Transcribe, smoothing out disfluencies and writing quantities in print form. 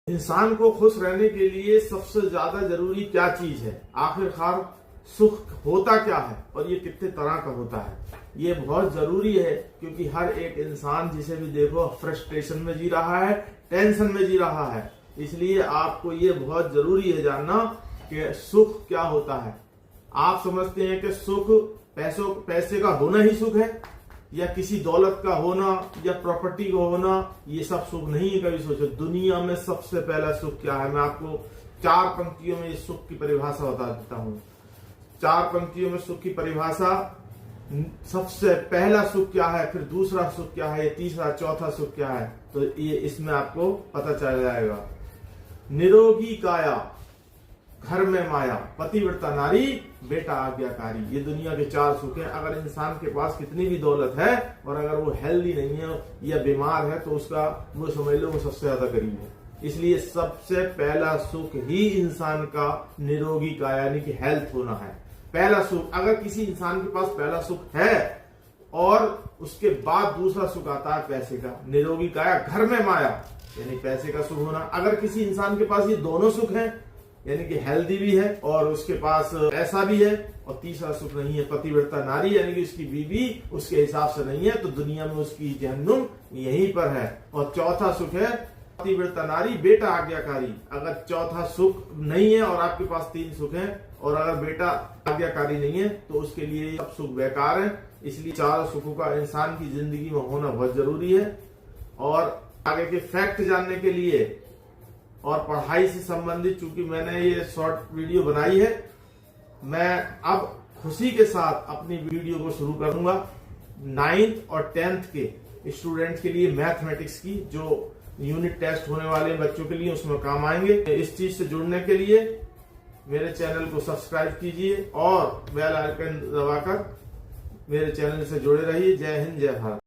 इंसान को खुश रहने के लिए सबसे ज्यादा जरूरी क्या चीज है? आखिरकार सुख होता क्या है और ये कितने तरह का होता है? ये बहुत जरूरी है क्योंकि हर एक इंसान जिसे भी देखो फ्रस्ट्रेशन में जी रहा है, टेंशन में जी रहा है। इसलिए आपको ये बहुत जरूरी है जानना कि सुख क्या होता है। आप समझते हैं कि सुख पैसे का होना ही सुख है, या किसी दौलत का होना, या प्रॉपर्टी का होना, ये सब सुख नहीं है। कभी सोचो दुनिया में सबसे पहला सुख क्या है? मैं आपको 4 पंक्तियों में इस सुख की परिभाषा बता देता हूं। 4 पंक्तियों में सुख की परिभाषा, सबसे पहला सुख क्या है, फिर दूसरा सुख क्या है, तीसरा चौथा सुख क्या है, तो ये इसमें आपको पता चल जाएगा। निरोगी काया, घर में माया, पतिव्रता नारी, बेटा आज्ञाकारी, ये दुनिया के 4 सुख हैं। अगर इंसान के पास कितनी भी दौलत है और अगर वो हेल्दी नहीं है या बीमार है तो उसका वो समझ लो वो सबसे ज्यादा गरीब है। इसलिए सबसे पहला सुख ही इंसान का निरोगी काया यानी कि हेल्थ होना है। पहला सुख, अगर किसी इंसान के पास पहला सुख है और उसके बाद दूसरा सुख आता है पैसे का, निरोगी काया, घर में माया यानी पैसे का सुख होना। अगर किसी इंसान के पास ये दोनों सुख हैं यानी कि हेल्दी भी है और उसके पास पैसा भी है और तीसरा सुख नहीं है, पतिव्रता नारी यानी कि उसकी बीवी उसके हिसाब से नहीं है, तो दुनिया में उसकी जहन्नुम यहीं पर है। और चौथा सुख है पतिव्रता नारी, बेटा आज्ञाकारी। अगर चौथा सुख नहीं है और आपके पास 3 सुख हैं और अगर बेटा आज्ञाकारी नहीं है तो उसके लिए सब सुख बेकार है। इसलिए 4 सुखों का इंसान की जिंदगी में होना बहुत जरूरी है। और आगे के फैक्ट जानने के लिए और पढ़ाई से संबंधित, चूंकि मैंने ये शॉर्ट वीडियो बनाई है, मैं अब खुशी के साथ अपनी वीडियो को शुरू करूंगा 9th और 10th के स्टूडेंट्स के लिए मैथमेटिक्स की, जो यूनिट टेस्ट होने वाले बच्चों के लिए उसमें काम आएंगे। इस चीज से जुड़ने के लिए मेरे चैनल को सब्सक्राइब कीजिए और बेल आइकन दबाकर मेरे चैनल से जुड़े रहिए। जय हिंद, जय भारत।